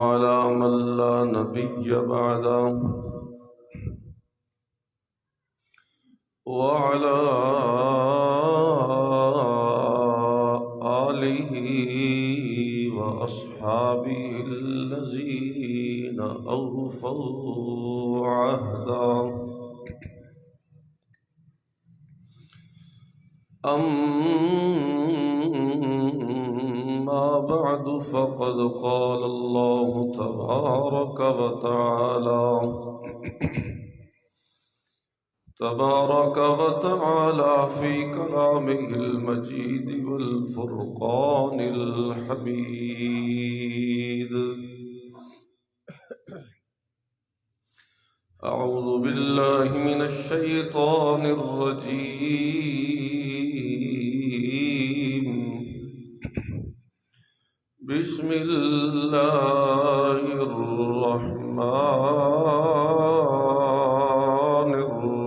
على من لا نبي بعده وعلى آله وأصحابه الذين أوفوا عهدا أما بعد فقد قال الله تبارك وتعالى في كلامه المجيد والفرقان الحميد. أعوذ بالله من الشيطان الرجيم. بسم الله الرحمن الرحيم.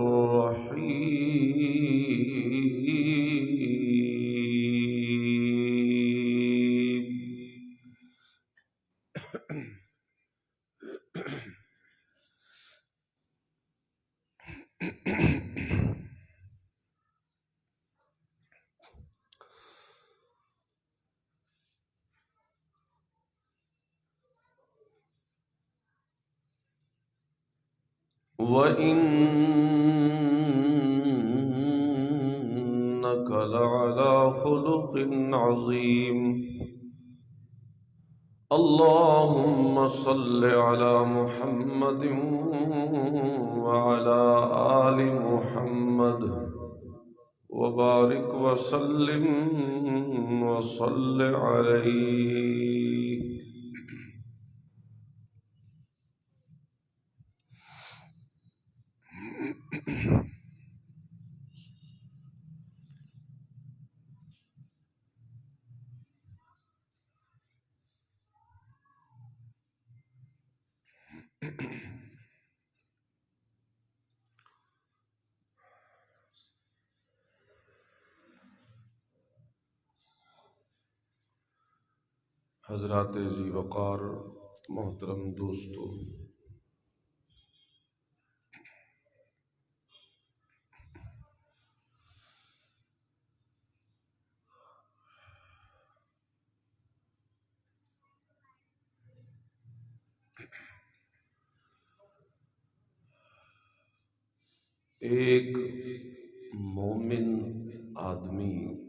وَإِنَّكَ لَعَلَى خُلُقٍ عَظِيمٍ. اللهم صل على محمد وعلى آل محمد وبارك وسلم وصل عليه. حضرات ذی وقار محترم دوستو، ایک مومن آدمی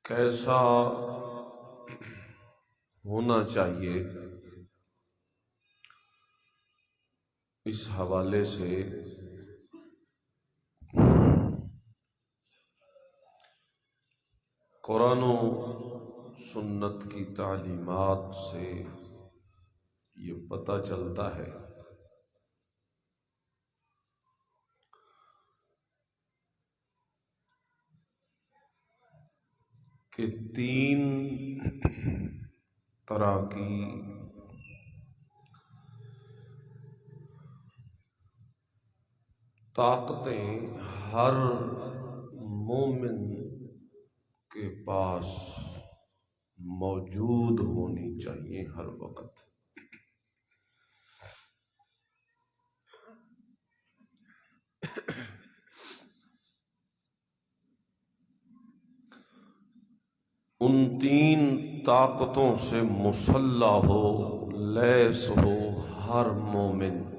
کیسا ہونا چاہیے، اس حوالے سے قرآن و سنت کی تعلیمات سے یہ پتہ چلتا ہے کہ تین طرح کی طاقتیں ہر مومن کے پاس موجود ہونی چاہیے ہر وقت۔ ان تین طاقتوں سے مسلح ہو، لیس ہو ہر مومن۔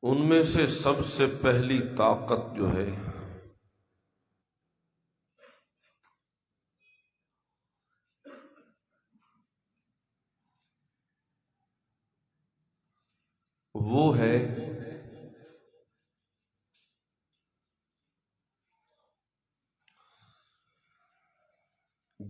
ان میں سے سب سے پہلی طاقت جو ہے وہ ہے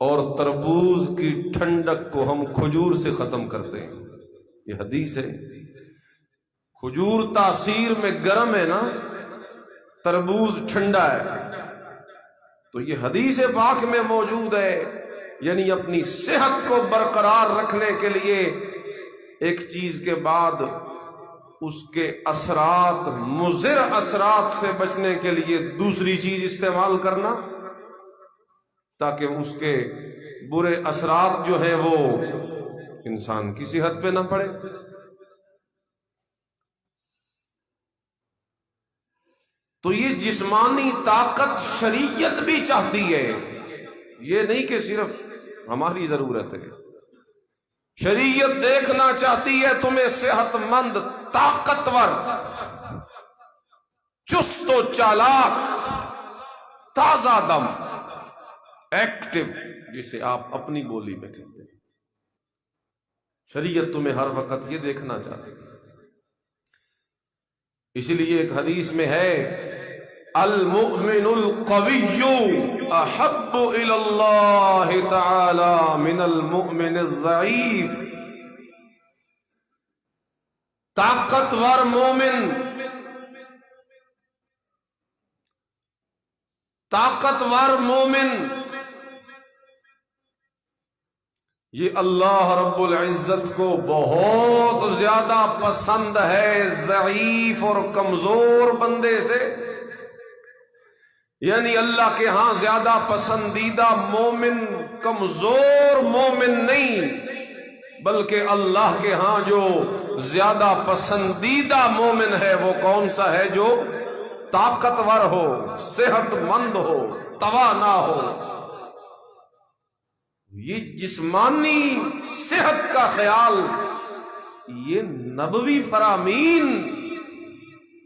اور تربوز کی ٹھنڈک کو ہم کھجور سے ختم کرتے ہیں. یہ حدیث ہے. کھجور تاثیر میں گرم ہے نا، تربوز ٹھنڈا ہے. تو یہ حدیث پاک میں موجود ہے. یعنی اپنی صحت کو برقرار رکھنے کے لیے ایک چیز کے بعد اس کے اثرات، مضر اثرات سے بچنے کے لیے دوسری چیز استعمال کرنا، تاکہ اس کے برے اثرات جو ہیں وہ انسان کی صحت پہ نہ پڑے. تو یہ جسمانی طاقت شریعت بھی چاہتی ہے، یہ نہیں کہ صرف ہماری ضرورت ہے. شریعت دیکھنا چاہتی ہے تمہیں صحت مند، طاقتور، چست و چالاک، تازہ دم، ایکٹیو، جسے آپ اپنی بولی میں کہتے ہیں. شریعت تمہیں ہر وقت یہ دیکھنا چاہتی ہے. اسی لیے ایک حدیث میں ہے المؤمن القوی احب الی اللہ تعالی من المؤمن الضعیف. طاقتور مومن، طاقتور مومن یہ اللہ رب العزت کو بہت زیادہ پسند ہے ضعیف اور کمزور بندے سے. یعنی اللہ کے ہاں زیادہ پسندیدہ مومن کمزور مومن نہیں، بلکہ اللہ کے ہاں جو زیادہ پسندیدہ مومن ہے وہ کون سا ہے؟ جو طاقتور ہو، صحت مند ہو، توانا ہو. یہ جسمانی صحت کا خیال، یہ نبوی فرامین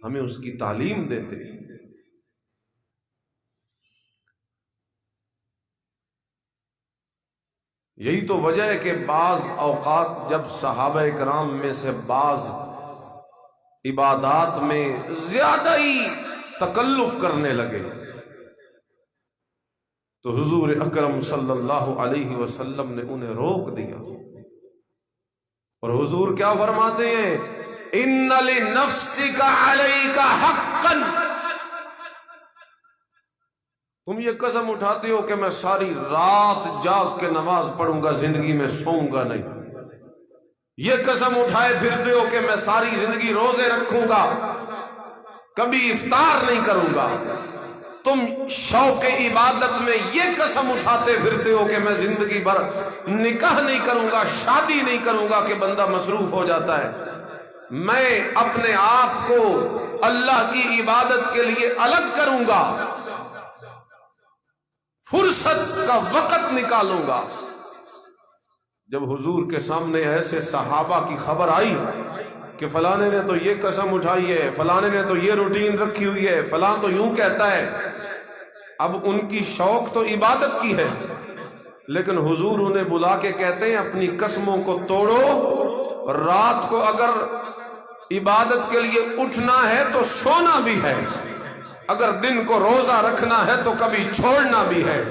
ہمیں اس کی تعلیم دیتے ہیں. یہی تو وجہ ہے کہ بعض اوقات جب صحابہ کرام میں سے بعض عبادات میں زیادہ ہی تکلف کرنے لگے تو حضور اکرم صلی اللہ علیہ وسلم نے انہیں روک دیا. اور حضور کیا فرماتے ہیں؟ ان لنفسک علیک حقا. تم یہ قسم اٹھاتے ہو کہ میں ساری رات جاگ کے نماز پڑھوں گا، زندگی میں سوؤں گا نہیں. یہ قسم اٹھائے پھرتے ہو کہ میں ساری زندگی روزے رکھوں گا، کبھی افطار نہیں کروں گا. تم شوق عبادت میں یہ قسم اٹھاتے پھرتے ہو کہ میں زندگی بھر نکاح نہیں کروں گا، شادی نہیں کروں گا، کہ بندہ مصروف ہو جاتا ہے. میں اپنے آپ کو اللہ کی عبادت کے لیے الگ کروں گا، فرصت کا وقت نکالوں گا. جب حضور کے سامنے ایسے صحابہ کی خبر آئی کہ فلانے نے تو یہ قسم اٹھائی ہے، فلانے نے تو یہ روٹین رکھی ہوئی ہے، فلاں تو یوں کہتا ہے، اب ان کی شوق تو عبادت کی ہے، لیکن حضور انہیں بلا کے کہتے ہیں اپنی قسموں کو توڑو. رات کو اگر عبادت کے لیے اٹھنا ہے تو سونا بھی ہے، اگر دن کو روزہ رکھنا ہے تو کبھی چھوڑنا بھی ہے.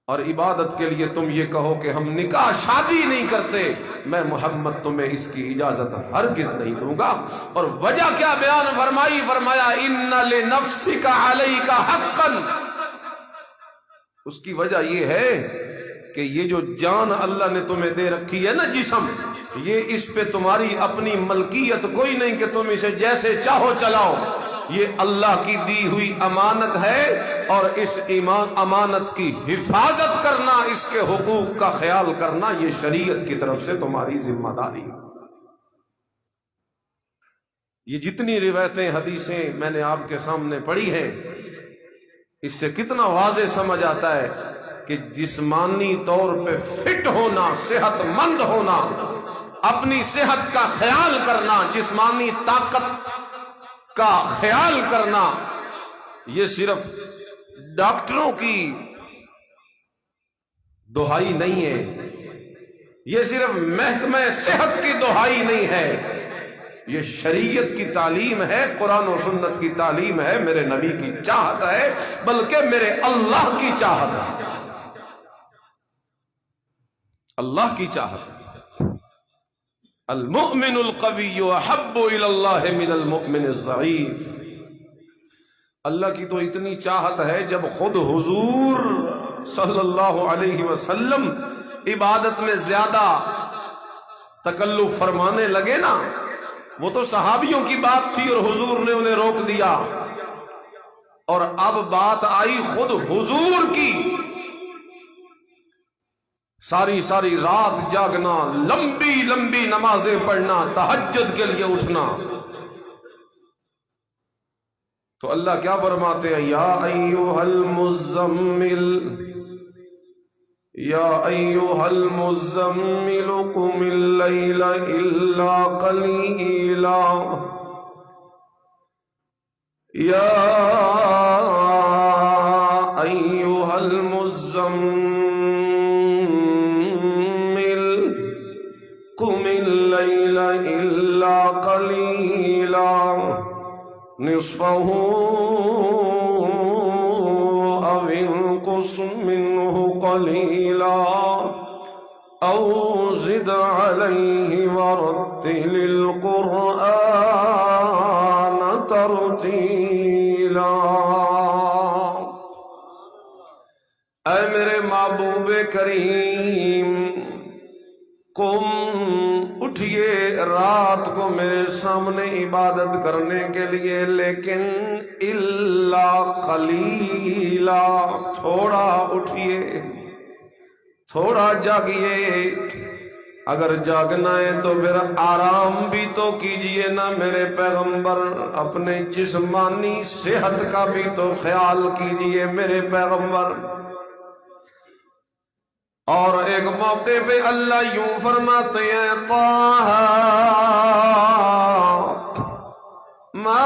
اور عبادت کے لیے تم یہ کہو کہ ہم نکاح شادی نہیں کرتے، میں محمد تمہیں اس کی اجازت ہرگز نہیں دوں گا. اور وجہ کیا بیان فرمائی؟ فرمایا ان لنفسک علیک حقا. اس کی وجہ یہ ہے کہ یہ جو جان اللہ نے تمہیں دے رکھی ہے نا، جسم، یہ اس پہ تمہاری اپنی ملکیت کوئی نہیں کہ تم اسے جیسے چاہو چلاؤ. یہ اللہ کی دی ہوئی امانت ہے، اور اس امانت کی حفاظت کرنا، اس کے حقوق کا خیال کرنا، یہ شریعت کی طرف سے تمہاری ذمہ داری. یہ جتنی روایتیں، حدیثیں میں نے آپ کے سامنے پڑھی ہیں، اس سے کتنا واضح سمجھ آتا ہے کہ جسمانی طور پہ فٹ ہونا، صحت مند ہونا، اپنی صحت کا خیال کرنا، جسمانی طاقت کا خیال کرنا، یہ صرف ڈاکٹروں کی دہائی نہیں ہے، یہ صرف محکمہ صحت کی دہائی نہیں ہے، یہ شریعت کی تعلیم ہے، قرآن و سنت کی تعلیم ہے، میرے نبی کی چاہت ہے، بلکہ میرے اللہ کی چاہت ہے، اللہ کی چاہت ہے۔ المؤمن القوی احب الی اللہ من المؤمن الضعیف۔ اللہ کی تو اتنی چاہت ہے، جب خود حضور صلی اللہ علیہ وسلم عبادت میں زیادہ تکلف فرمانے لگے نا، وہ تو صحابیوں کی بات تھی اور حضور نے انہیں روک دیا، اور اب بات آئی خود حضور کی، ساری ساری رات جاگنا، لمبی لمبی نمازیں پڑھنا، تہجد کے لیے اٹھنا۔ تو اللہ کیا فرماتے ہیں؟ یا ایھا المزمل، یا ایھا المزمل قم اللیل الا قلیلا، یا ایھا المزمل قم اللیل الا قلیلا نصفه او انقص منه قلیلا او زد علیہ ورتل القرآن ترتیلا۔ اے میرے محبوب کریم، قم، اٹھئے رات کو میرے سامنے عبادت کرنے کے لیے، لیکن الا قلیلا، تھوڑا اٹھئے، تھوڑا جاگئے۔ اگر جاگنا ہے تو پھر آرام بھی تو کیجئے نا میرے پیغمبر، اپنے جسمانی صحت کا بھی تو خیال کیجئے میرے پیغمبر۔ اور ایک موقع پہ اللہ یوں فرماتے ہیں، طٰہٰ ما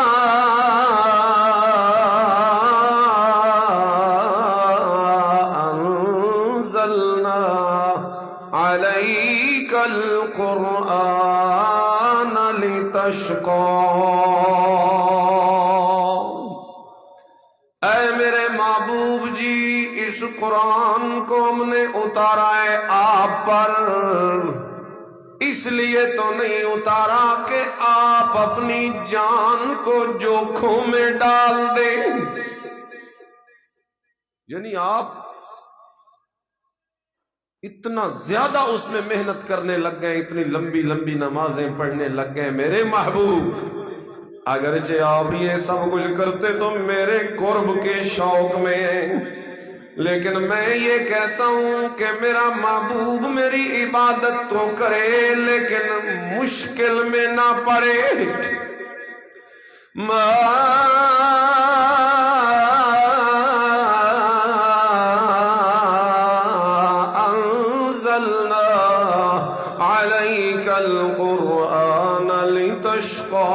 انزلنا علیک القرآن لتشقی۔ اے میرے محبوب جی، اس قرآن کو ہم نے اتارا ہے آپ پر، اس لیے تو نہیں اتارا کہ آپ اپنی جان کو جوکھوں میں ڈال دیں، یعنی آپ اتنا زیادہ اس میں محنت کرنے لگ گئے، اتنی لمبی لمبی نمازیں پڑھنے لگ گئے میرے محبوب۔ اگرچہ آپ یہ سب کچھ کرتے تو میرے قرب کے شوق میں ہیں، لیکن میں یہ کہتا ہوں کہ میرا محبوب میری عبادت تو کرے، لیکن مشکل میں نہ پڑے۔ ما انزلنا علیک القرآن لتشقی۔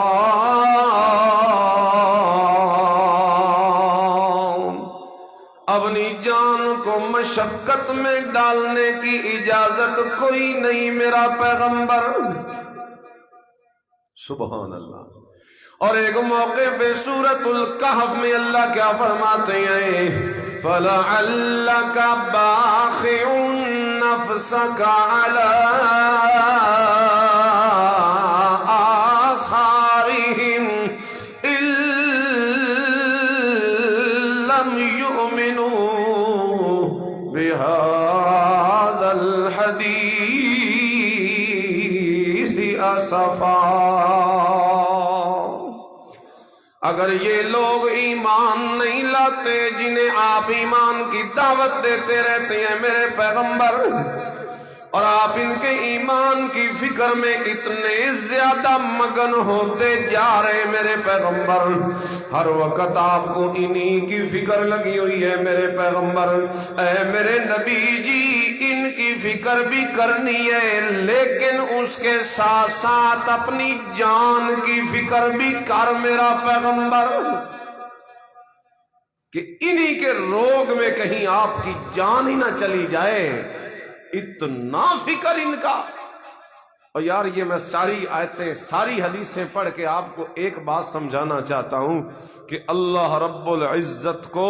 اپنی جان کو مشقت میں ڈالنے کی اجازت کوئی نہیں میرا پیغمبر۔ سبحان اللہ۔ اور ایک موقع پہ سورۃ الکہف میں اللہ کیا فرماتے ہیں؟ فَلَعَلَّكَ بَاخِعٌ نَفْسَكَ عَلَىٰ آثَارِهِمْ إِن لَّمْ يُؤْمِنُوا بِهَٰذَا الْحَدِيثِ أَسَفًا۔ اگر یہ لوگ ایمان نہیں لاتے جنہیں آپ ایمان کی دعوت دیتے رہتے ہیں میرے پیغمبر، اور آپ ان کے ایمان کی فکر میں اتنے زیادہ مگن ہوتے جا رہے میرے پیغمبر، ہر وقت آپ کو انہی کی فکر لگی ہوئی ہے میرے پیغمبر۔ اے میرے نبی جی، ان کی فکر بھی کرنی ہے، لیکن اس کے ساتھ ساتھ اپنی جان کی فکر بھی کر میرا پیغمبر، کہ انہی کے روگ میں کہیں آپ کی جان ہی نہ چلی جائے، اتنا فکر ان کا۔ اور یار یہ میں ساری آیتیں ساری حدیثیں پڑھ کے آپ کو ایک بات سمجھانا چاہتا ہوں کہ اللہ رب العزت کو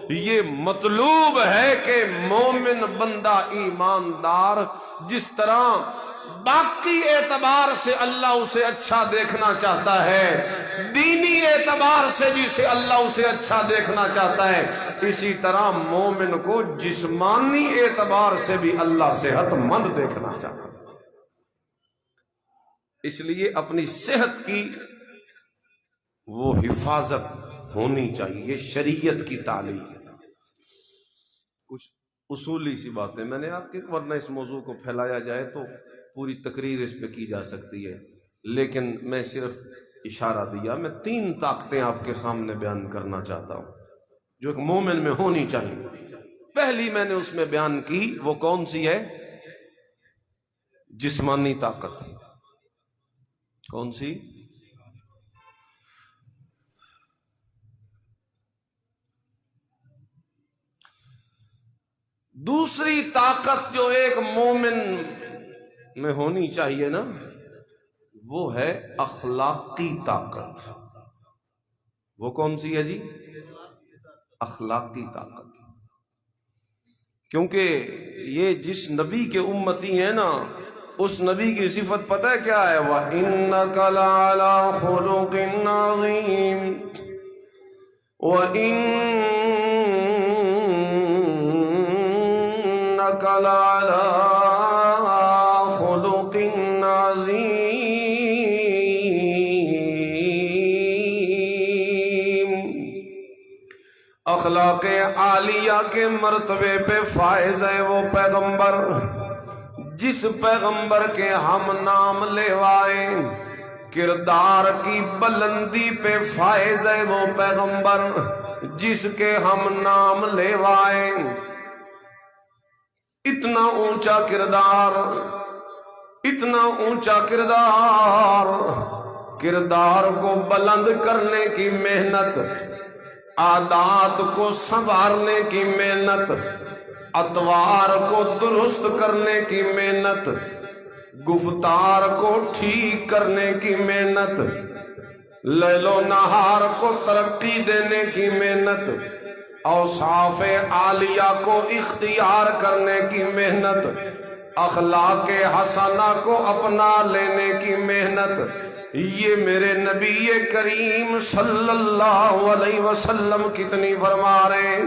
یہ مطلوب ہے کہ مومن بندہ ایماندار جس طرح باقی اعتبار سے اللہ اسے اچھا دیکھنا چاہتا ہے، دینی اعتبار سے جسے اللہ اسے اچھا دیکھنا چاہتا ہے، اسی طرح مومن کو جسمانی اعتبار سے بھی اللہ صحت مند دیکھنا چاہتا ہے۔ اس لیے اپنی صحت کی وہ حفاظت ہونی چاہیے، یہ شریعت کی تعلیم ہے۔ کچھ اصولی سی باتیں میں نے آپ کے، ورنہ اس موضوع کو پھیلایا جائے تو پوری تقریر اس پہ کی جا سکتی ہے، لیکن میں صرف اشارہ دیا۔ میں 3 طاقتیں آپ کے سامنے بیان کرنا چاہتا ہوں جو ایک مومن میں ہونی چاہیے۔ پہلی میں نے اس میں بیان کی، وہ کون سی ہے؟ جسمانی طاقت۔ کون سی؟ دوسری طاقت جو ایک مومن میں ہونی چاہیے نا، وہ ہے اخلاقی طاقت۔ وہ کون سی ہے جی؟ اخلاقی طاقت۔ کیونکہ یہ جس نبی کے امتی ہیں نا، اس نبی کی صفت پتہ ہے کیا ہے؟ وَإِنَّكَ لَعَلَىٰ خُلُقٍ عَظِيمٍ وَإِنَّكَ لَعَلَىٰ خُلُقٍ عَظِيمٍ۔ اخلاق عالیہ کے مرتبے پہ فائز ہے وہ پیغمبر جس پیغمبر کے ہم نام لیوائے، کردار کی بلندی پہ فائز ہے وہ پیغمبر جس کے ہم نام لیوائے۔ اتنا اونچا کردار، اتنا اونچا کردار، کردار کو بلند کرنے کی محنت، عادات کو سنوارنے کی محنت، اطوار کو درست کرنے کی محنت، گفتار کو ٹھیک کرنے کی محنت، لیل و نہار کو ترقی دینے کی محنت، اوصاف عالیہ کو اختیار کرنے کی محنت، اخلاق حسنہ کو اپنا لینے کی محنت، یہ میرے نبی کریم صلی اللہ علیہ وسلم کتنی فرما رہے ہیں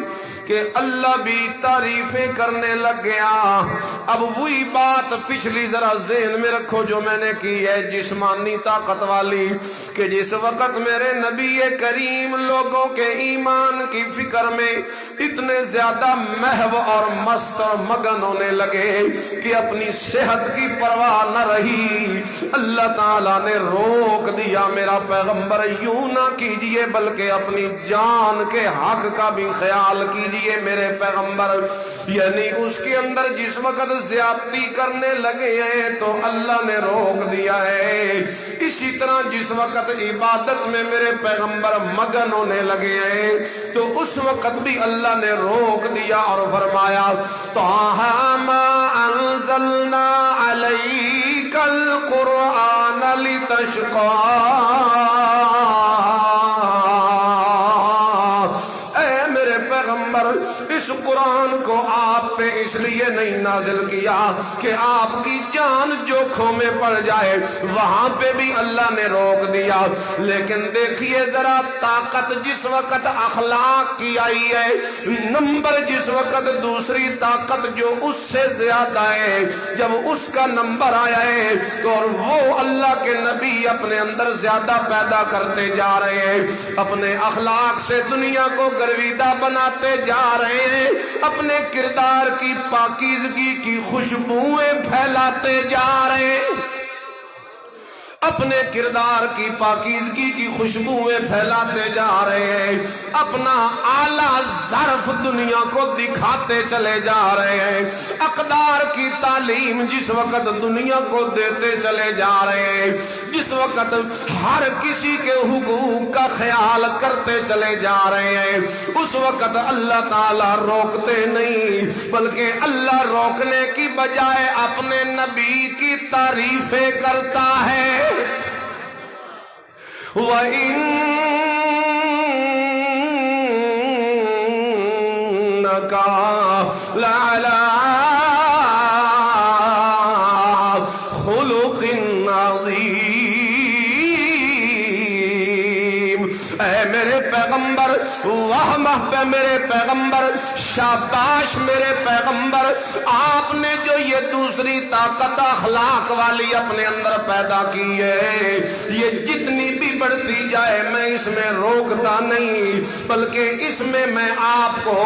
کہ اللہ بھی تعریفیں کرنے لگ گیا۔ اب وہی بات پچھلی ذرا ذہن میں رکھو جو میں نے کی ہے جسمانی طاقت والی، کہ جس وقت میرے نبی کریم لوگوں کے ایمان کی فکر میں اتنے زیادہ محو اور مست اور مگن ہونے لگے کہ اپنی صحت کی پرواہ نہ رہی، اللہ تعالیٰ نے روک دیا، میرا پیغمبر یوں نہ کیجئے بلکہ اپنی جان کے حق کا بھی خیال کیجئے میرے پیغمبر۔ یعنی اس کے اندر جس وقت زیادتی کرنے لگے ہیں تو اللہ نے روک دیا ہے، اسی طرح جس وقت عبادت میں میرے پیغمبر مگن ہونے لگے ہیں تو اس وقت بھی اللہ نے روک دیا اور فرمایا طٰہَ مَا أَنزَلْنَا عَلَيْكَ الْقُرْآنَ لِتَشْقَىٰ۔ اے میرے پیغمبر، اس قرآن کو آپ پہ اس لیے نہیں نازل کیا کہ آپ کی جان جوکھوں میں پڑ جائے، وہاں پہ بھی اللہ نے روک دیا۔ لیکن دیکھیے ذرا طاقت جس وقت اخلاق کی آئی ہے، نمبر جس وقت دوسری طاقت جو اس سے زیادہ ہے، جب اس کا نمبر آیا ہے تو وہ اللہ کے نبی اپنے اندر زیادہ پیدا کرتے جا رہے ہیں، اپنے اخلاق سے دنیا کو گرویدہ بناتے جا رہے ہیں، اپنے کردار کی پاکیزگی کی خوشبوئیں پھیلاتے جا رہے ہیں، اپنے کردار کی پاکیزگی کی خوشبوئیں پھیلاتے جا رہے ہیں، اپنا اعلیٰ ظرف دنیا کو دکھاتے چلے جا رہے ہیں، اقدار کی تعلیم تعلیم جس وقت دنیا کو دیتے چلے جا رہے ہیں، جس وقت ہر کسی کے حقوق کا خیال کرتے چلے جا رہے ہیں، اس وقت اللہ تعالیٰ روکتے نہیں، بلکہ اللہ روکنے کی بجائے اپنے نبی کی تعریفیں کرتا ہے۔ وَإِنَّكَ لَعَلَىٰ خُلُقٍ عَظِيمٍ۔ اے میرے پیغمبر، واہ محبوب میرے پیغمبر، شاباش میرے پیغمبر، آپ نے جو یہ دوسری طاقت اخلاق والی اپنے اندر پیدا کی ہے، یہ جتنی بھی بڑھتی جائے میں اس میں روکتا نہیں، بلکہ اس میں آپ کو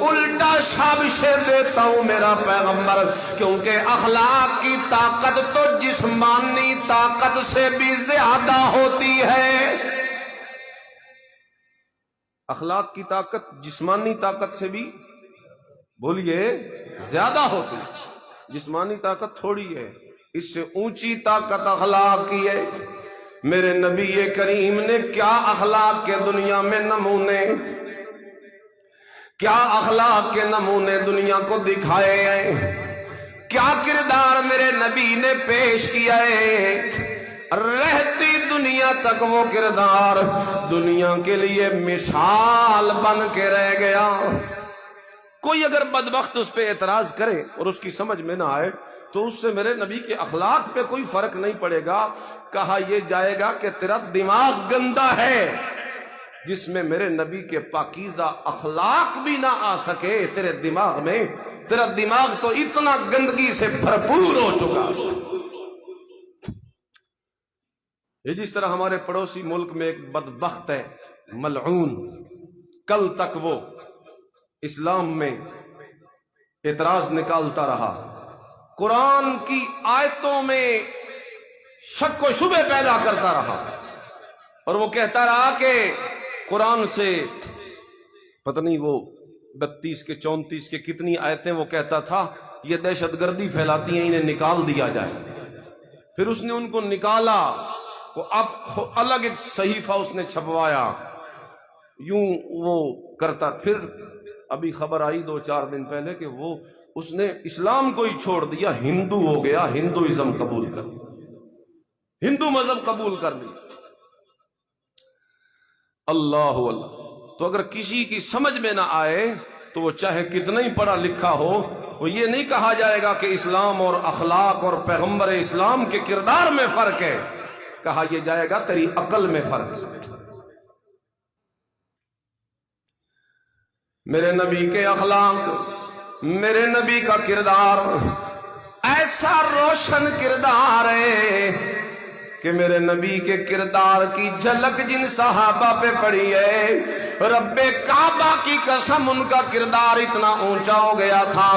الٹا شابشیں دیتا ہوں میرا پیغمبر، کیونکہ اخلاق کی طاقت تو جسمانی طاقت سے بھی زیادہ ہوتی ہے۔ اخلاق کی طاقت جسمانی طاقت سے بھی بولیے زیادہ ہوتی ہے، جسمانی طاقت تھوڑی ہے، اس سے اونچی طاقت اخلاق کی ہے۔ میرے نبی کریم نے کیا اخلاق کے دنیا میں نمونے، کیا اخلاق کے نمونے دنیا کو دکھائے ہیں، کیا کردار میرے نبی نے پیش کیا ہے، رہتی دنیا تک وہ کردار دنیا کے لیے مثال بن کے رہ گیا۔ کوئی اگر بدبخت اس پہ اعتراض کرے اور اس کی سمجھ میں نہ آئے تو اس سے میرے نبی کے اخلاق پہ کوئی فرق نہیں پڑے گا، کہا یہ جائے گا کہ تیرا دماغ گندا ہے، جس میں میرے نبی کے پاکیزہ اخلاق بھی نہ آ سکے تیرے دماغ میں، تیرا دماغ تو اتنا گندگی سے بھرپور ہو چکا۔ یہ جس طرح ہمارے پڑوسی ملک میں ایک بدبخت ہے ملعون، کل تک وہ اسلام میں اعتراض نکالتا رہا، قرآن کی آیتوں میں شک و شبہ پیدا کرتا رہا، اور وہ کہتا رہا کہ قرآن سے پتہ نہیں وہ 32 کے 34 کے کتنی آیتیں وہ کہتا تھا یہ دہشت گردی پھیلاتی ہیں، انہیں نکال دیا جائے۔ پھر اس نے ان کو نکالا، وہ اب الگ ایک صحیفہ اس نے چھپوایا، یوں وہ کرتا۔ پھر ابھی خبر آئی 2-4 دن پہلے کہ وہ اس نے اسلام کو ہی چھوڑ دیا، ہندو ہو گیا، ہندوازم قبول کر لیا، ہندو مذہب قبول کر لیا۔ اللہ اللہ۔ تو اگر کسی کی سمجھ میں نہ آئے تو وہ چاہے کتنا ہی پڑھا لکھا ہو، وہ یہ نہیں کہا جائے گا کہ اسلام اور اخلاق اور پیغمبر اسلام کے کردار میں فرق ہے، کہا یہ جائے گا تیری عقل میں فرق ہے۔ میرے نبی کے اخلاق، میرے نبی کا کردار ایسا روشن کردار ہے کہ میرے نبی کے کردار کی جھلک جن صحابہ پہ پڑی ہے، رب کعبہ کی قسم ان کا کردار اتنا اونچا ہو گیا تھا۔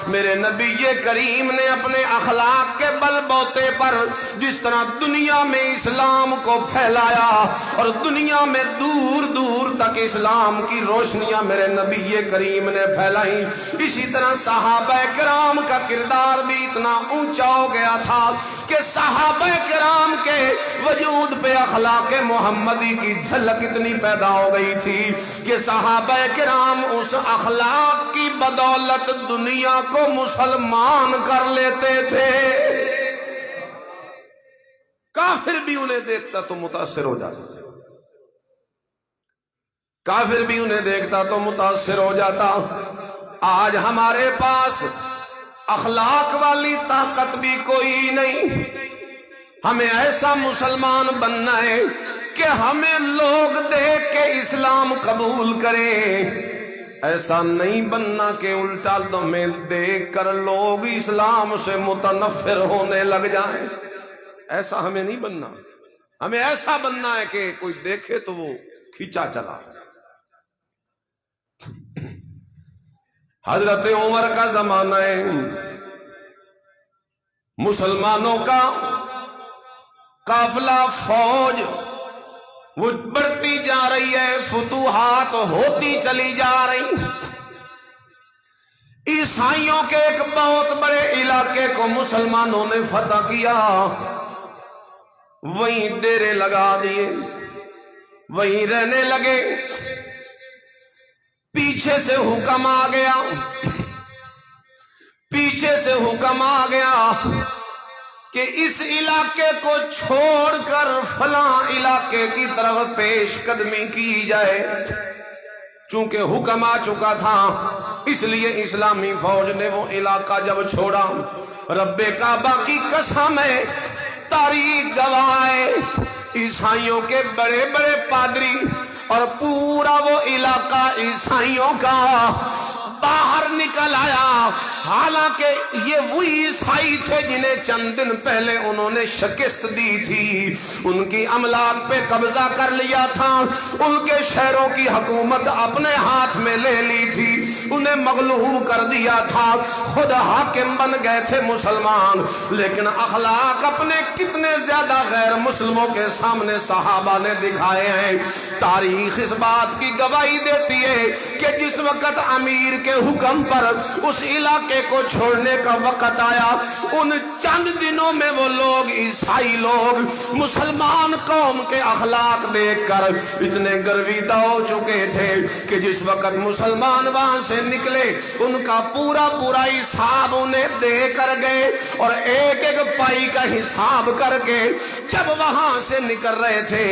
میرے نبی کریم نے اپنے اخلاق کے بل بوتے پر جس طرح دنیا میں اسلام کو پھیلایا اور دنیا میں دور دور تک اسلام کی روشنیاں میرے نبی کریم نے پھیلائی، اسی طرح صحابہ کرام کا کردار بھی اتنا اونچا ہو گیا تھا کہ صحابہ کرام کے وجود پہ اخلاق محمدی کی جھلک اتنی پیدا ہو گئی تھی کہ صحابہ کرام اس اخلاق کی بدولت دنیا کو مسلمان کر لیتے تھے۔ کافر بھی انہیں دیکھتا تو متاثر ہو جاتا، کافر بھی انہیں دیکھتا تو متاثر ہو جاتا۔ آج ہمارے پاس اخلاق والی طاقت بھی کوئی نہیں، ہمیں ایسا مسلمان بننا ہے کہ ہمیں لوگ دیکھ کے اسلام قبول کریں، ایسا نہیں بننا کہ الٹا ہمیں دیکھ کر لوگ اسلام سے متنفر ہونے لگ جائیں۔ ایسا ہمیں نہیں بننا، ہمیں ایسا بننا ہے کہ کوئی دیکھے تو وہ کھینچا چلا۔ حضرت عمر کا زمانہ ہے، مسلمانوں کا قافلہ فوج وہ بڑھتی جا رہی ہے، فتوحات ہوتی چلی جا رہی۔ عیسائیوں کے ایک بہت بڑے علاقے علاقے کو مسلمانوں نے فتح کیا، وہیں ڈیرے لگا دیے، وہیں رہنے لگے۔ پیچھے سے حکم آ گیا، پیچھے سے حکم آ گیا کہ اس علاقے کو چھوڑ کر فلاں علاقے کی طرف پیش قدمی کی جائے۔ چونکہ حکم آ چکا تھا، اس لیے اسلامی فوج نے وہ علاقہ جب چھوڑا، رب کعبہ کی قسم ہے، تاریخ گواہ ہے، عیسائیوں کے بڑے بڑے پادری اور پورا وہ علاقہ عیسائیوں کا باہر نکل آیا۔ حالانکہ یہ وہی عیسائی تھے جنہیں چند دن پہلے انہوں نے شکست دی تھی، ان کی املاک پہ قبضہ کر لیا تھا، ان کے شہروں کی حکومت اپنے ہاتھ میں لے لی تھی، انہیں مغلوب کر دیا تھا، خود حاکم بن گئے تھے مسلمان، لیکن اخلاق اپنے کتنے زیادہ غیر مسلموں کے سامنے صحابہ نے دکھائے ہیں۔ تاریخ اس بات کی گواہی دیتی ہے کہ جس وقت امیر کے حکم پر اس علاقے کو چھوڑنے کا وقت آیا، ان چند دنوں میں وہ لوگ، عیسائی لوگ، مسلمان قوم کے اخلاق دیکھ کر اتنے گرویدہ ہو چکے تھے کہ جس وقت مسلمان وہاں سے نکلے ان کا پورا پورا حساب انہیں دے کر گئے، اور ایک ایک پائی کا حساب کر کے جب وہاں سے نکل رہے تھے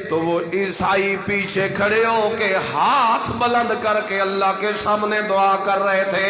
تو وہ عیسائی پیچھے کھڑے ہو کے ہاتھ بلند کر کے اللہ کے سامنے دعا کر رہے تھے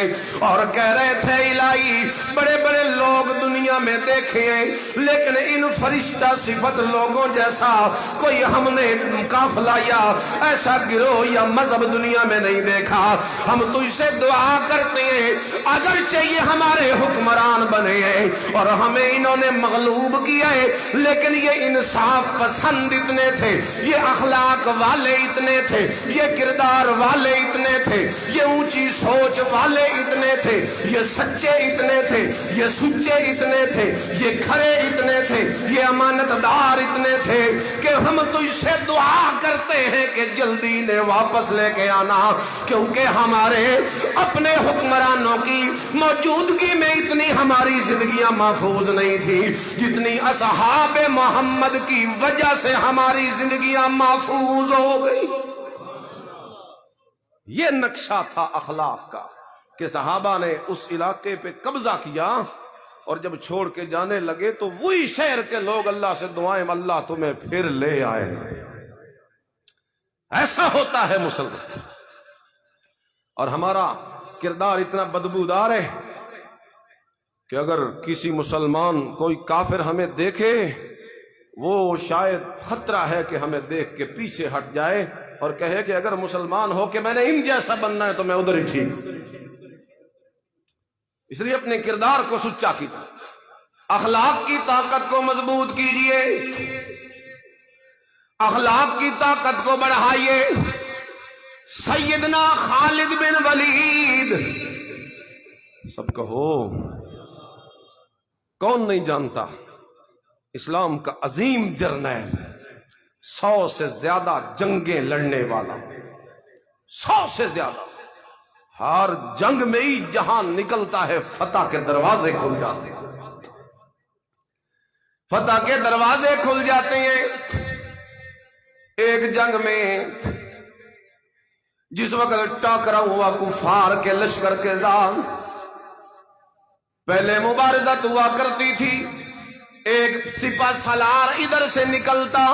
اور کہہ رہے تھے، الہی بڑے بڑے لوگ دنیا میں دیکھے ہیں لیکن ان فرشتہ صفت لوگوں جیسا کوئی ہم نے قافلہ یا ایسا گروہ یا مذہب دنیا میں نہیں دیکھا۔ ہم تجھ سے دعا کرتے ہیں اگرچہ یہ ہمارے حکمران بنے ہیں اور ہمیں انہوں نے مغلوب کیا ہے، لیکن یہ انصاف پسند اتنے تھے، یہ اخلاق والے اتنے تھے، یہ کردار والے اتنے تھے، یہ اونچی سوچ والے اتنے تھے، یہ سچے اتنے تھے، یہ سچے اتنے تھے، یہ کھرے اتنے تھے، یہ امانت دار اتنے تھے کہ ہم تجھ سے دعا کرتے ہیں کہ جلدی انہیں واپس لے کے آنا، کیونکہ ہمارے اپنے حکمرانوں کی موجودگی میں اتنی ہماری زندگیاں محفوظ نہیں تھی جتنی اصحاب محمد کی وجہ سے ہماری زندگیاں محفوظ ہو گئی۔ یہ نقشہ تھا اخلاق کا کہ صحابہ نے اس علاقے پہ قبضہ کیا، اور جب چھوڑ کے جانے لگے تو وہی شہر کے لوگ اللہ سے دعائیں، اللہ تمہیں پھر لے آئے۔ ایسا ہوتا ہے مسلمان، اور ہمارا کردار اتنا بدبودار ہے کہ اگر کسی مسلمان کوئی کافر ہمیں دیکھے، وہ شاید خطرہ ہے کہ ہمیں دیکھ کے پیچھے ہٹ جائے اور کہے کہ اگر مسلمان ہو کہ میں نے ان جیسا بننا ہے تو میں ادھر ہی ٹھیک۔ اس لیے اپنے کردار کو سچا کیجیے، اخلاق کی طاقت کو مضبوط کیجیے، اخلاق کی طاقت کو بڑھائیے۔ سیدنا خالد بن ولید، سب کہو کون نہیں جانتا، اسلام کا عظیم جرنیل، 100 سے زیادہ جنگیں لڑنے والا، 100 سے زیادہ، ہر جنگ میں ہی جہاں نکلتا ہے فتح کے دروازے کھل جاتے ہیں، فتح کے دروازے کھل جاتے ہیں۔ ایک جنگ میں جس وقت ٹاکرا ہوا کفار کے لشکر کے ساتھ، پہلے مبارزت ہوا کرتی تھی، ایک سپہ سالار ادھر سے نکلتا،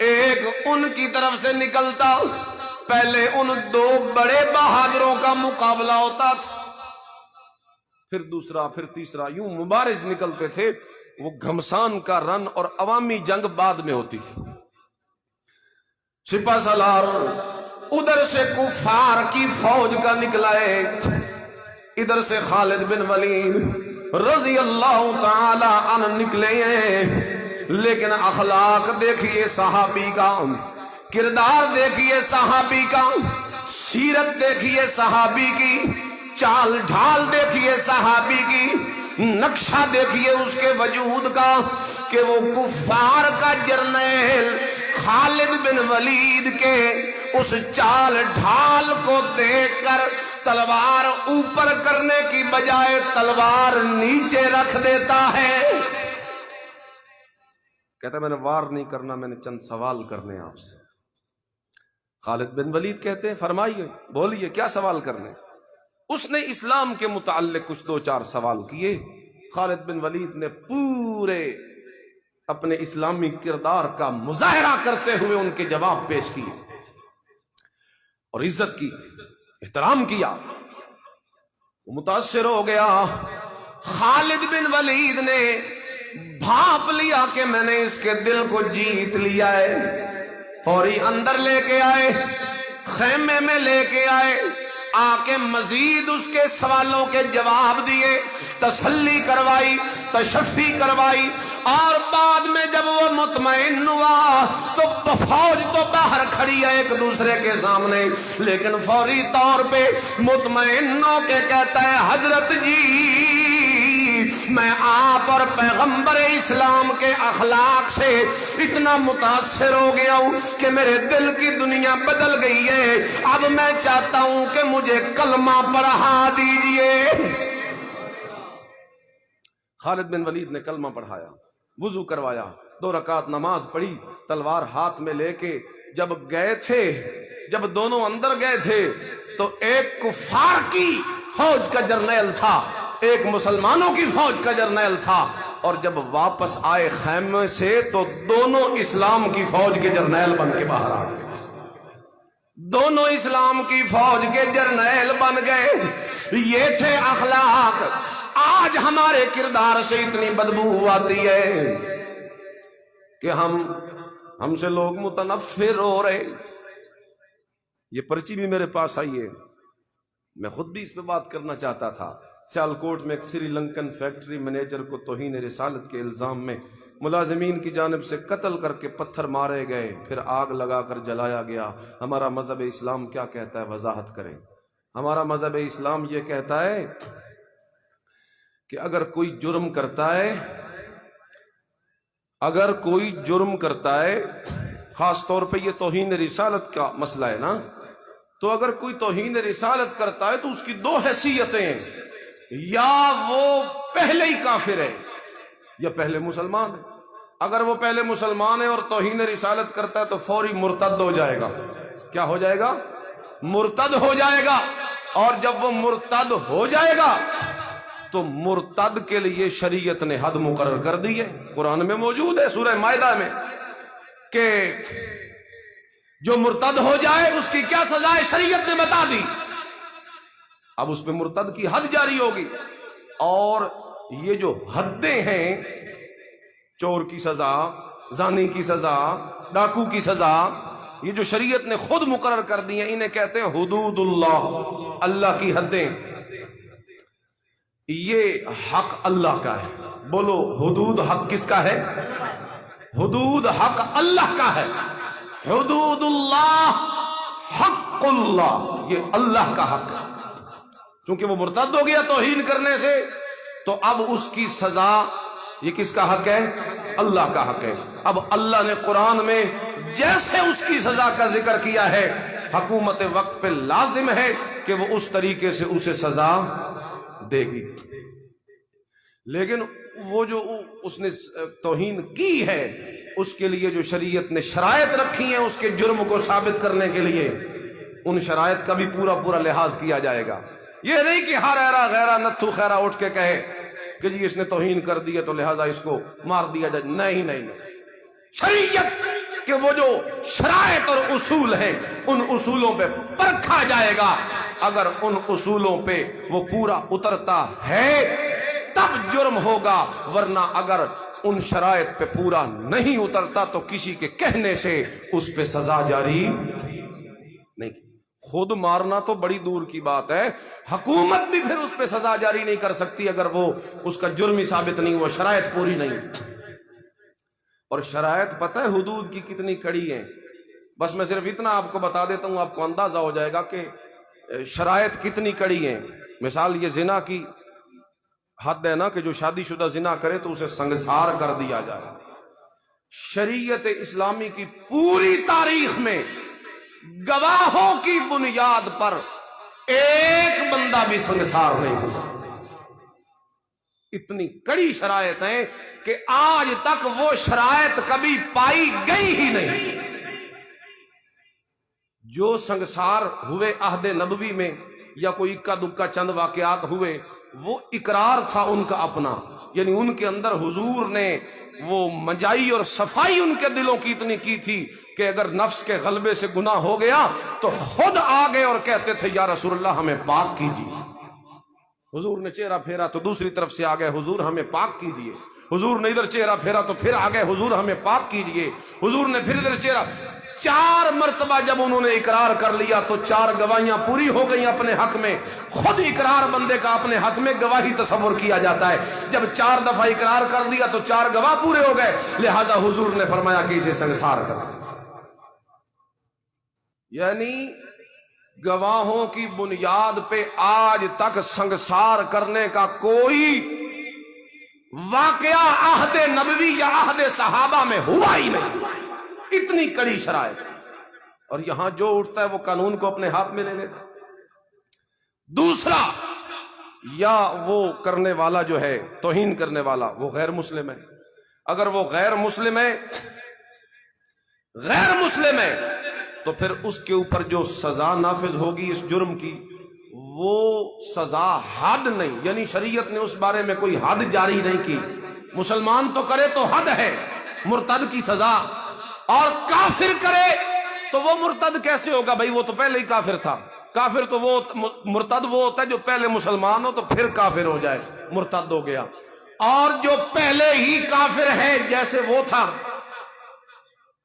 ایک ان کی طرف سے نکلتا، پہلے ان دو بڑے بہادروں کا مقابلہ ہوتا تھا، پھر دوسرا، پھر تیسرا، یوں مبارز نکلتے تھے۔ وہ گھمسان کا رن اور عوامی جنگ بعد میں ہوتی تھی۔ سپہ سالار ادھر سے کفار کی فوج کا نکلا ہے، ادھر سے خالد بن ولید رضی اللہ تعالی عنہ نکلے ہیں، لیکن اخلاق دیکھیے صحابی کا، کردار دیکھیے صحابی کا، سیرت دیکھیے صحابی کی، چال ڈھال دیکھیے صحابی کی، نقشہ دیکھیے اس کے وجود کا کہ وہ کفار کا جرنیل خالد بن ولید کے اس چال ڈھال کو دیکھ کر تلوار اوپر کرنے کی بجائے تلوار نیچے رکھ دیتا ہے. کہتا ہے میں نے وار نہیں کرنا، میں نے چند سوال کرنے آپ سے. خالد بن ولید کہتے ہیں فرمائیے، بولیے کیا سوال کرنے. اس نے اسلام کے متعلق کچھ دو چار سوال کیے. خالد بن ولید نے پورے اپنے اسلامی کردار کا مظاہرہ کرتے ہوئے ان کے جواب پیش کیے اور عزت کی، احترام کیا. وہ متاثر ہو گیا. خالد بن ولید نے بھانپ لیا کہ میں نے اس کے دل کو جیت لیا ہے. فوری اندر لے کے آئے، خیمے میں لے کے آئے، آ کے مزید اس کے سوالوں کے جواب دیے، تسلی کروائی، تشفی کروائی. اور بعد میں جب وہ مطمئن ہوا تو فوج تو باہر کھڑی ہے ایک دوسرے کے سامنے، لیکن فوری طور پہ مطمئن ہو کے کہتا ہے حضرت جی میں آپ اور پیغمبر اسلام کے اخلاق سے اتنا متاثر ہو گیا ہوں کہ میرے دل کی دنیا بدل گئی ہے. اب میں چاہتا ہوں کہ مجھے کلمہ پڑھا دیجئے. خالد بن ولید نے کلمہ پڑھایا، وضو کروایا، 2 رکعت نماز پڑھی، تلوار ہاتھ میں لے کے جب گئے تھے، جب دونوں اندر گئے تھے تو ایک کفار کی فوج کا جرنیل تھا، ایک مسلمانوں کی فوج کا جرنیل تھا. اور جب واپس آئے خیمے سے تو دونوں اسلام کی فوج کے جرنیل بن کے باہر آ گئے. دونوں اسلام کی فوج کے جرنیل بن گئے. یہ تھے اخلاق. آج ہمارے کردار سے اتنی بدبو آتی ہے کہ ہم سے لوگ متنفر ہو رہے. یہ پرچی بھی میرے پاس آئی ہے، میں خود بھی اس پہ بات کرنا چاہتا تھا. سیالکوٹ میں ایک سری لنکن فیکٹری مینیجر کو توہین رسالت کے الزام میں ملازمین کی جانب سے قتل کر کے پتھر مارے گئے، پھر آگ لگا کر جلایا گیا. ہمارا مذہب اسلام کیا کہتا ہے؟ وضاحت کریں. ہمارا مذہب اسلام یہ کہتا ہے کہ اگر کوئی جرم کرتا ہے، اگر کوئی جرم کرتا ہے، خاص طور پہ یہ توہین رسالت کا مسئلہ ہے نا، تو اگر کوئی توہین رسالت کرتا ہے تو اس کی 2 حیثیتیں ہیں، یا وہ پہلے ہی کافر ہے یا پہلے مسلمان ہے. اگر وہ پہلے مسلمان ہے اور توہین رسالت کرتا ہے تو فوری مرتد ہو جائے گا. کیا ہو جائے گا؟ مرتد ہو جائے گا. اور جب وہ مرتد ہو جائے گا تو مرتد کے لیے شریعت نے حد مقرر کر دی ہے. قرآن میں موجود ہے سورہ مائدہ میں کہ جو مرتد ہو جائے اس کی کیا سزا ہے، شریعت نے بتا دی. اب اس پہ مرتد کی حد جاری ہوگی. اور یہ جو حدیں ہیں، چور کی سزا، زانی کی سزا، ڈاکو کی سزا، یہ جو شریعت نے خود مقرر کر دی ہیں، انہیں کہتے ہیں حدود اللہ، اللہ کی حدیں. یہ حق اللہ کا ہے. بولو حدود حق کس کا ہے؟ حدود حق اللہ کا ہے. حدود اللہ حق اللہ، یہ اللہ کا حق ہے. چونکہ وہ مرتد ہو گیا توہین کرنے سے، تو اب اس کی سزا یہ کس کا حق ہے؟ اللہ کا حق ہے. اب اللہ نے قرآن میں جیسے اس کی سزا کا ذکر کیا ہے، حکومت وقت پہ لازم ہے کہ وہ اس طریقے سے اسے سزا دے گی. لیکن وہ جو اس نے توہین کی ہے، اس کے لیے جو شریعت نے شرائط رکھی ہیں اس کے جرم کو ثابت کرنے کے لیے، ان شرائط کا بھی پورا لحاظ کیا جائے گا. یہ نہیں کہ ہر ایرا غیرہ نتھو خیرہ اٹھ کے کہے کہ جی اس نے توہین کر دی ہے تو لہذا اس کو مار دیا جائے. نہیں. شریعت کے وہ جو شرائط اور اصول ہیں، ان اصولوں پہ پرکھا جائے گا. اگر ان اصولوں پہ وہ پورا اترتا ہے تب جرم ہوگا، ورنہ اگر ان شرائط پہ پورا نہیں اترتا تو کسی کے کہنے سے اس پہ سزا جاری نہیں. خود مارنا تو بڑی دور کی بات ہے، حکومت بھی پھر اس پہ سزا جاری نہیں کر سکتی اگر وہ اس کا جرم ہی ثابت نہیں ہوا، شرائط پوری نہیں. اور شرائط پتہ ہے حدود کی کتنی کڑی ہیں؟ بس میں صرف اتنا آپ کو بتا دیتا ہوں، آپ کو اندازہ ہو جائے گا کہ شرائط کتنی کڑی ہیں. مثال یہ زنا کی حد ہے نا کہ جو شادی شدہ زنا کرے تو اسے سنگسار کر دیا جائے. شریعت اسلامی کی پوری تاریخ میں گواہوں کی بنیاد پر ایک بندہ بھی سنگسار نہیں ہوا۔ اتنی کڑی شرائط ہیں کہ آج تک وہ شرائط کبھی پائی گئی ہی نہیں۔ جو سنگسار ہوئے عہد نبوی میں یا کوئی اکا دکا چند واقعات ہوئے، وہ اقرار تھا ان کا اپنا، یعنی ان کے اندر حضور نے وہ مجائی اور صفائی ان کے دلوں کی اتنی کی تھی کہ اگر نفس کے غلبے سے گناہ ہو گیا تو خود آگے اور کہتے تھے یا رسول اللہ ہمیں پاک کیجیے۔ حضور نے چہرہ پھیرا تو دوسری طرف سے آ گئے حضور ہمیں پاک کیجیے۔ حضور نے ادھر چہرہ پھیرا تو پھر آ گئے حضور ہمیں پاک کیجیے۔ حضور نے پھر ادھر چہرہ، 4 مرتبہ جب انہوں نے اقرار کر لیا تو 4 گواہیاں پوری ہو گئیں اپنے حق میں۔ خود اقرار بندے کا اپنے حق میں گواہی تصور کیا جاتا ہے، جب 4 دفعہ اقرار کر دیا تو 4 گواہ پورے ہو گئے، لہذا حضور نے فرمایا کہ اسے سنگسار کر۔ یعنی گواہوں کی بنیاد پہ آج تک سنگسار کرنے کا کوئی واقعہ عہد نبوی یا عہد صحابہ میں ہوا ہی نہیں۔ اتنی کڑی شرائط، اور یہاں جو اٹھتا ہے وہ قانون کو اپنے ہاتھ میں لے لیتا۔ دوسرا، یا وہ کرنے والا جو ہے توہین کرنے والا وہ غیر مسلم ہے۔ اگر وہ غیر مسلم ہے تو پھر اس کے اوپر جو سزا نافذ ہوگی اس جرم کی، وہ سزا حد نہیں، یعنی شریعت نے اس بارے میں کوئی حد جاری نہیں کی۔ مسلمان تو کرے تو حد ہے مرتد کی سزا، اور کافر کرے تو وہ مرتد کیسے ہوگا بھائی؟ وہ تو پہلے ہی کافر تھا۔ کافر تو وہ، مرتد وہ ہوتا ہے جو پہلے مسلمان ہو تو پھر کافر ہو جائے، مرتد ہو گیا۔ اور جو پہلے ہی کافر ہے جیسے وہ تھا،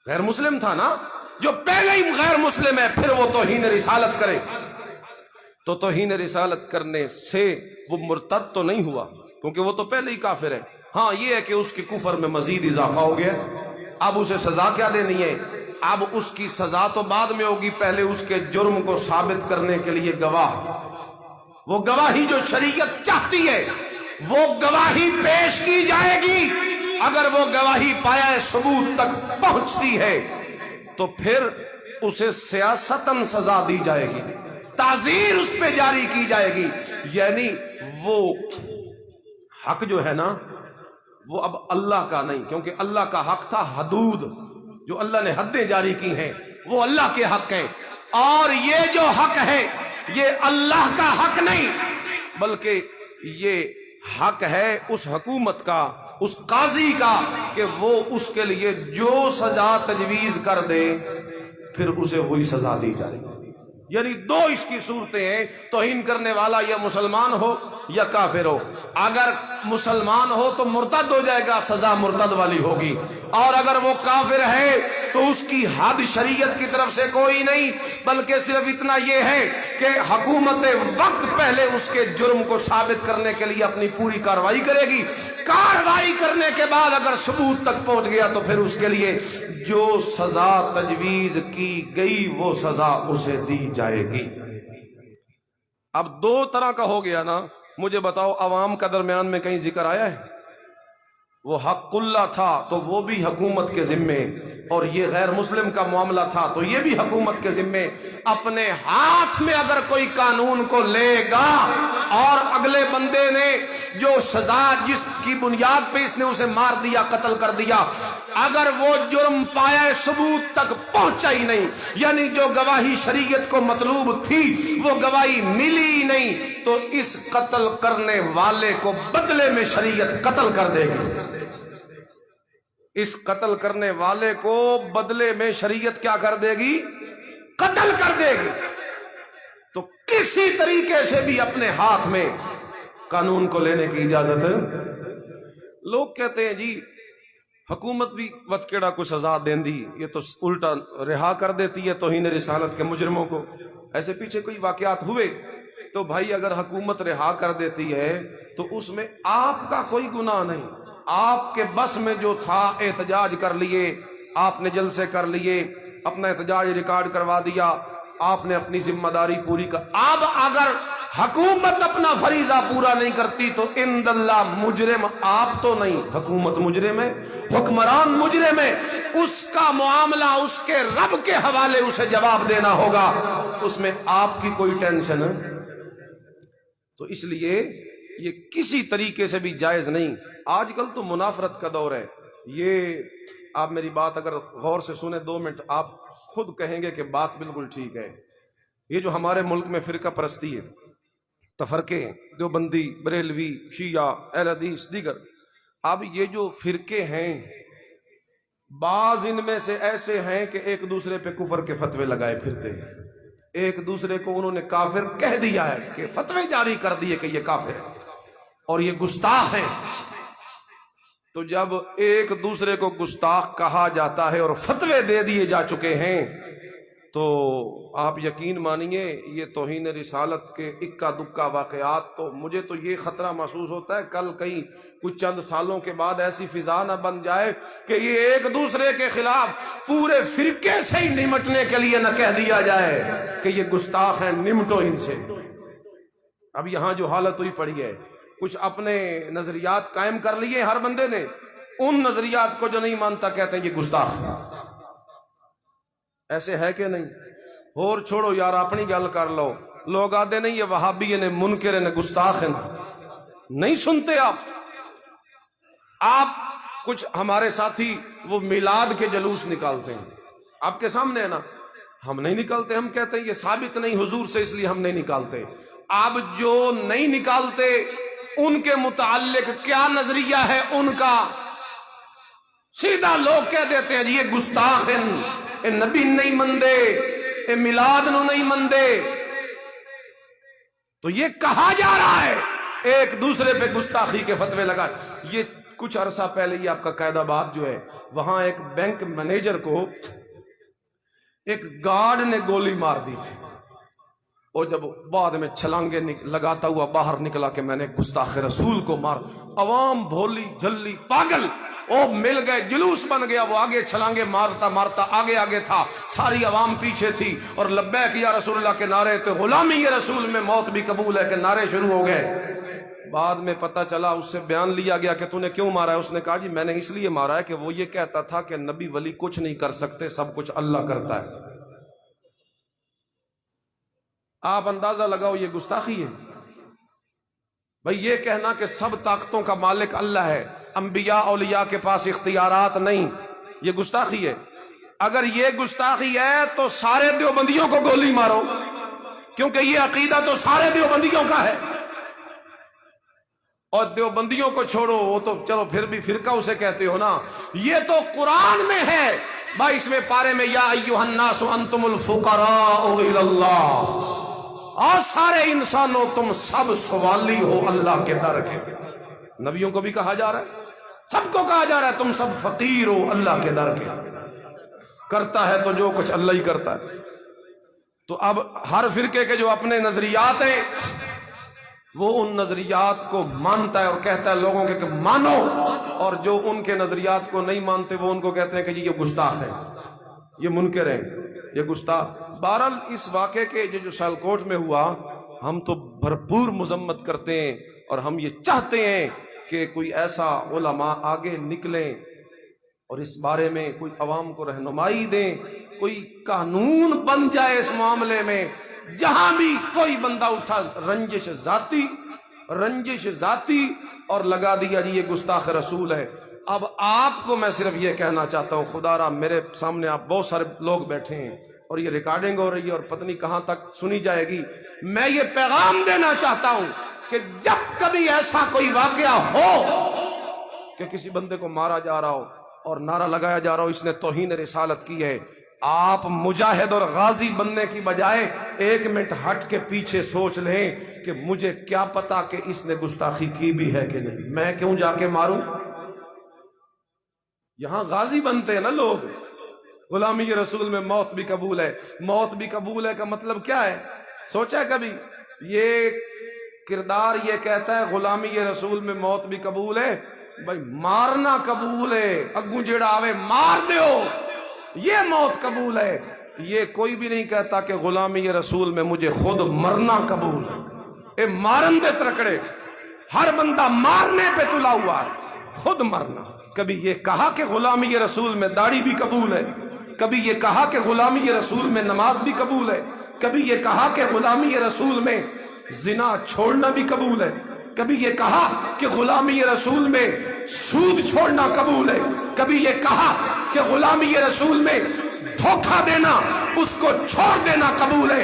غیر مسلم تھا نا، جو پہلے ہی غیر مسلم ہے پھر وہ توہین رسالت کرے تو توہین رسالت کرنے سے وہ مرتد تو نہیں ہوا، کیونکہ وہ تو پہلے ہی کافر ہے۔ ہاں یہ ہے کہ اس کے کفر میں مزید اضافہ ہو گیا۔ اب اسے سزا کیا دینی ہے؟ اب اس کی سزا تو بعد میں ہوگی، پہلے اس کے جرم کو ثابت کرنے کے لیے گواہ، وہ گواہی جو شریعت چاہتی ہے وہ گواہی پیش کی جائے گی۔ اگر وہ گواہی پایا ثبوت تک پہنچتی ہے تو پھر اسے سیاستاً سزا دی جائے گی، تعزیر اس پہ جاری کی جائے گی۔ یعنی وہ حق جو ہے نا وہ اب اللہ کا نہیں، کیونکہ اللہ کا حق تھا حدود، جو اللہ نے حدیں جاری کی ہیں وہ اللہ کے حق ہیں، اور یہ جو حق ہے یہ اللہ کا حق نہیں بلکہ یہ حق ہے اس حکومت کا، اس قاضی کا، کہ وہ اس کے لیے جو سزا تجویز کر دے پھر اسے وہی سزا دی جائے۔ یعنی 2 اس کی صورتیں ہیں، توہین کرنے والا یا مسلمان ہو یا کافر ہو۔ اگر مسلمان ہو تو مرتد ہو جائے گا، سزا مرتد والی ہوگی، اور اگر وہ کافر ہے تو اس کی حد شریعت کی طرف سے کوئی نہیں، بلکہ صرف اتنا یہ ہے کہ حکومت وقت پہلے اس کے جرم کو ثابت کرنے کے لیے اپنی پوری کارروائی کرے گی۔ کارروائی کرنے کے بعد اگر ثبوت تک پہنچ گیا تو پھر اس کے لیے جو سزا تجویز کی گئی وہ سزا اسے دی جائے گی۔ اب 2 طرح کا ہو گیا نا، مجھے بتاؤ عوام کا درمیان میں کہیں ذکر آیا ہے؟ وہ حق اللہ تھا تو وہ بھی حکومت کے ذمے، اور یہ غیر مسلم کا معاملہ تھا تو یہ بھی حکومت کے ذمے۔ اپنے ہاتھ میں اگر کوئی قانون کو لے گا اور اگلے بندے نے جو سزا جس کی بنیاد پہ اس نے اسے مار دیا، قتل کر دیا، اگر وہ جرم پایا ثبوت تک پہنچا ہی نہیں، یعنی جو گواہی شریعت کو مطلوب تھی وہ گواہی ملی نہیں، تو اس قتل کرنے والے کو بدلے میں شریعت قتل کر دے گی۔ اس قتل کرنے والے کو بدلے میں شریعت کیا کر دے گی؟ قتل کر دے گی۔ تو کسی طریقے سے بھی اپنے ہاتھ میں قانون کو لینے کی اجازت ہے۔ لوگ کہتے ہیں جی حکومت بھی وتکیڑا کو سزا دین دی، یہ تو الٹا رہا کر دیتی ہے توہین رسالت کے مجرموں کو۔ ایسے پیچھے کوئی واقعات ہوئے تو بھائی اگر حکومت رہا کر دیتی ہے تو اس میں آپ کا کوئی گناہ نہیں، آپ کے بس میں جو تھا احتجاج کر لیے، آپ نے جلسے کر لیے، اپنا احتجاج ریکارڈ کروا دیا، آپ نے اپنی ذمہ داری پوری کر۔ اب اگر حکومت اپنا فریضہ پورا نہیں کرتی تو عند اللہ مجرم آپ تو نہیں، حکومت مجرم ہے، حکمران مجرم ہے، اس کا معاملہ اس کے رب کے حوالے اسے جواب دینا ہوگا، اس میں آپ کی کوئی ٹینشن ہے؟ تو اس لیے یہ کسی طریقے سے بھی جائز نہیں۔ آج کل تو منافرت کا دور ہے، یہ آپ میری بات اگر غور سے سنیں 2 منٹ، آپ خود کہیں گے کہ بات بالکل ٹھیک ہے۔ یہ جو ہمارے ملک میں فرقہ پرستی ہے، تفرقے، دیوبندی، بریلوی، شیعہ، اہل حدیث، دیگر، اب یہ جو فرقے ہیں، بعض ان میں سے ایسے ہیں کہ ایک دوسرے پہ کفر کے فتوے لگائے پھرتے ہیں، ایک دوسرے کو انہوں نے کافر کہہ دیا ہے کہ فتوے جاری کر دیے کہ یہ کافر ہے اور یہ گستاخ ہیں۔ تو جب ایک دوسرے کو گستاخ کہا جاتا ہے اور فتوے دے دیے جا چکے ہیں تو آپ یقین مانیے یہ توہین رسالت کے اکا دکا واقعات، تو مجھے تو یہ خطرہ محسوس ہوتا ہے کل کہیں کچھ چند سالوں کے بعد ایسی فضا نہ بن جائے کہ یہ ایک دوسرے کے خلاف پورے فرقے سے ہی نمٹنے کے لیے نہ کہہ دیا جائے کہ یہ گستاخ ہیں، نمٹو ان سے۔ اب یہاں جو حالت ہوئی پڑی ہے، کچھ اپنے نظریات قائم کر لیے ہر بندے نے، ان نظریات کو جو نہیں مانتا کہتے ہیں یہ گستاخ ہے۔ ایسے ہے کہ نہیں؟ اور چھوڑو یار، اپنی گل کر لو، لوگ آدھے نہیں یہ وہابی نے، منکر نے، گستاخ ہیں، نہیں سنتے آپ کچھ ہمارے ساتھی وہ میلاد کے جلوس نکالتے ہیں، آپ کے سامنے ہے نا، ہم نہیں نکالتے، ہم کہتے ہیں یہ ثابت نہیں حضور سے اس لیے ہم نہیں نکالتے۔ اب جو نہیں نکالتے ان کے متعلق کیا نظریہ ہے ان کا؟ سیدھا لوگ کہہ دیتے ہیں جی یہ گستاخ ہیں، اے نبی نہیں مندے، اے میلاد نو نہیں مندے۔ تو یہ کہا جا رہا ہے ایک دوسرے پہ گستاخی کے فتوے لگا۔ یہ کچھ عرصہ پہلے ہی آپ کا قائد آباد جو ہے، وہاں ایک بینک مینیجر کو ایک گارڈ نے گولی مار دی تھی، اور جب بعد میں چھلانگے لگاتا ہوا باہر نکلا کہ میں نے گستاخ رسول کو مار، عوام بھولی جھلی پاگل، وہ مل گئے، جلوس بن گیا، وہ آگے چھلانگے مارتا مارتا آگے آگے تھا، ساری عوام پیچھے تھی، اور لبیک یا رسول اللہ کے نعرے تھے، غلامی رسول میں موت بھی قبول ہے کے نعرے شروع ہو گئے۔ بعد میں پتہ چلا، اس سے بیان لیا گیا کہ تو نے کیوں مارا ہے؟ اس نے کہا جی میں نے اس لیے مارا ہے کہ وہ یہ کہتا تھا کہ نبی ولی کچھ نہیں کر سکتے، سب کچھ اللہ کرتا ہے۔ آپ اندازہ لگاؤ یہ گستاخی ہے بھئی، یہ کہنا کہ سب طاقتوں کا مالک اللہ ہے، انبیاء اولیاء کے پاس اختیارات نہیں، یہ گستاخی ہے۔ اگر یہ گستاخی ہے تو سارے دیوبندیوں کو گولی مارو، کیونکہ یہ عقیدہ تو سارے دیوبندیوں کا ہے۔ اور دیوبندیوں کو چھوڑو، وہ تو چلو پھر بھی فرقہ اسے کہتے ہو نا، یہ تو قرآن میں ہے 22ویں پارے میں، یا ایھا الناس انتم الفقراء الی اللہ، اور سارے انسانوں تم سب سوالی ہو اللہ کے در کے۔ نبیوں کو بھی کہا جا رہا ہے، سب کو کہا جا رہا ہے تم سب فقیر ہو اللہ کے در کے، کرتا ہے تو جو کچھ اللہ ہی کرتا ہے۔ تو اب ہر فرقے کے جو اپنے نظریات ہیں وہ ان نظریات کو مانتا ہے اور کہتا ہے لوگوں کے کہ مانو، اور جو ان کے نظریات کو نہیں مانتے وہ ان کو کہتے ہیں کہ جی یہ گستاخ ہے، یہ منکر ہے، یہ گستاخ۔ بہرحال اس واقعے کے جو سیالکوٹ میں ہوا، ہم تو بھرپور مذمت کرتے ہیں، اور ہم یہ چاہتے ہیں کہ کوئی ایسا علماء آگے نکلیں اور اس بارے میں کوئی عوام کو رہنمائی دیں، کوئی قانون بن جائے اس معاملے میں۔ جہاں بھی کوئی بندہ اٹھا رنجش ذاتی اور لگا دیا جی یہ گستاخ رسول ہے۔ اب آپ کو میں صرف یہ کہنا چاہتا ہوں، خدا را میرے سامنے آپ بہت سارے لوگ بیٹھے ہیں اور یہ ریکارڈنگ ہو رہی ہے اور پتہ نہیں کہاں تک سنی جائے گی، میں یہ پیغام دینا چاہتا ہوں کہ جب کبھی ایسا کوئی واقعہ ہو کہ کسی بندے کو مارا جا رہا ہو اور نعرہ لگایا جا رہا ہو اس نے توہین رسالت کی ہے، آپ مجاہد اور غازی بننے کی بجائے 1 منٹ ہٹ کے پیچھے سوچ لیں کہ مجھے کیا پتا کہ اس نے گستاخی کی بھی ہے کہ نہیں، میں کیوں جا کے ماروں؟ یہاں غازی بنتے ہیں نا لوگ، غلامی رسول میں موت بھی قبول ہے۔ موت بھی قبول ہے کا مطلب کیا ہے؟ سوچا کبھی؟ یہ کردار یہ کہتا ہے غلامی رسول میں موت بھی قبول ہے، بھائی مارنا قبول ہے، اگوں جیڑا آوے مار دیو، یہ موت قبول ہے۔ یہ کوئی بھی نہیں کہتا کہ غلامی رسول میں مجھے خود مرنا قبول ہے۔ اے مارن دے ترکڑے، ہر بندہ مارنے پہ تلا ہوا ہے، خود مرنا۔ کبھی یہ کہا کہ غلامی رسول میں داڑھی بھی قبول ہے، کبھی یہ کہا کہ غلامی رسول میں نماز بھی قبول ہے، کبھی یہ کہا کہ غلامی رسول میں زنا چھوڑنا بھی قبول ہے، کبھی یہ کہا کہ غلامی رسول میں سود چھوڑنا قبول ہے، کبھی یہ کہا کہ غلامی رسول میں دھوکہ دینا، اس کو چھوڑ دینا قبول ہے۔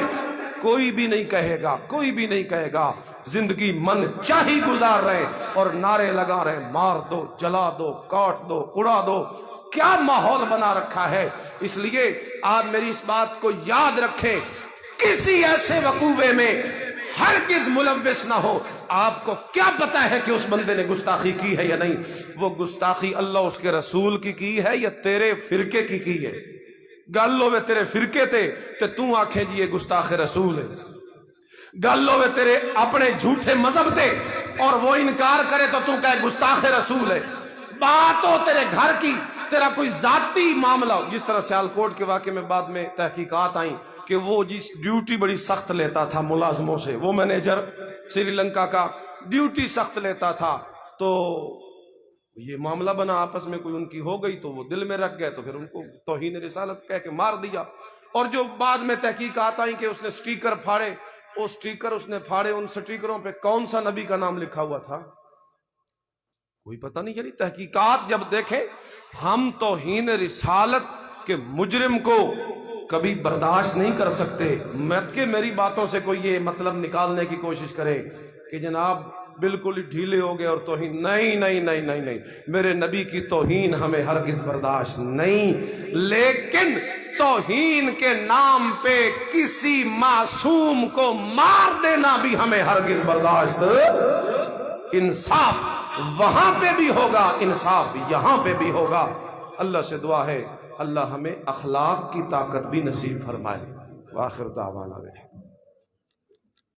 کوئی بھی نہیں کہے گا، کوئی بھی نہیں کہے گا۔ زندگی من چاہی گزار رہے اور نعرے لگا رہے، مار دو، جلا دو، کاٹ دو، اڑا دو۔ کیا ماحول بنا رکھا ہے۔ اس لیے آپ میری اس بات کو یاد رکھیں، کسی ایسے وقوعے میں ہرگز ملوث نہ ہو۔ آپ کو کیا پتا ہے کہ اس بندے نے گستاخی کی ہے یا نہیں؟ وہ گستاخی اللہ اس کے رسول کی ہے یا تیرے فرقے کی ہے؟ گالو میں تیرے فرقے تے تو آنکھیں جی یہ گستاخ رسول ہے، گالو میں تیرے اپنے جھوٹے مذہب تے اور وہ انکار کرے تو کہے گستاخ رسول ہے۔ بات ہو تیرے گھر کی، تیرا کوئی ذاتی معاملہ ہو، جس طرح سیالکوٹ کے واقعے میں بعد میں تحقیقات آئیں کہ وہ جس ڈیوٹی بڑی سخت لیتا تھا ملازموں سے، وہ مینیجر سری لنکا کا ڈیوٹی سخت لیتا تھا، تو یہ معاملہ بنا، آپس میں کوئی ان کی ہو گئی تو وہ دل میں رکھ گئے، تو پھر ان کو توہین رسالت کہہ کے مار دیا۔ اور جو بعد میں تحقیقات آئیں کہ اس نے سٹیکر پھاڑے، وہ سٹیکر اس نے پھاڑے، ان سٹیکروں پہ کون سا نبی کا نام لکھا ہوا تھا کوئی پتہ نہیں چلی۔ تحقیقات جب دیکھیں، ہم توہین رسالت کے مجرم کو کبھی برداشت نہیں کر سکتے۔ مت کہ میری باتوں سے کوئی یہ مطلب نکالنے کی کوشش کرے کہ جناب بالکل ہی ڈھیلے ہو گئے اور توہین، نہیں نہیں نہیں نہیں نہیں، میرے نبی کی توہین ہمیں ہرگز برداشت نہیں، لیکن توہین کے نام پہ کسی معصوم کو مار دینا بھی ہمیں ہرگز برداشت۔ انصاف وہاں پہ بھی ہوگا، انصاف یہاں پہ بھی ہوگا۔ اللہ سے دعا ہے اللہ ہمیں اخلاق کی طاقت بھی نصیب فرمائے۔ وآخر دعوانا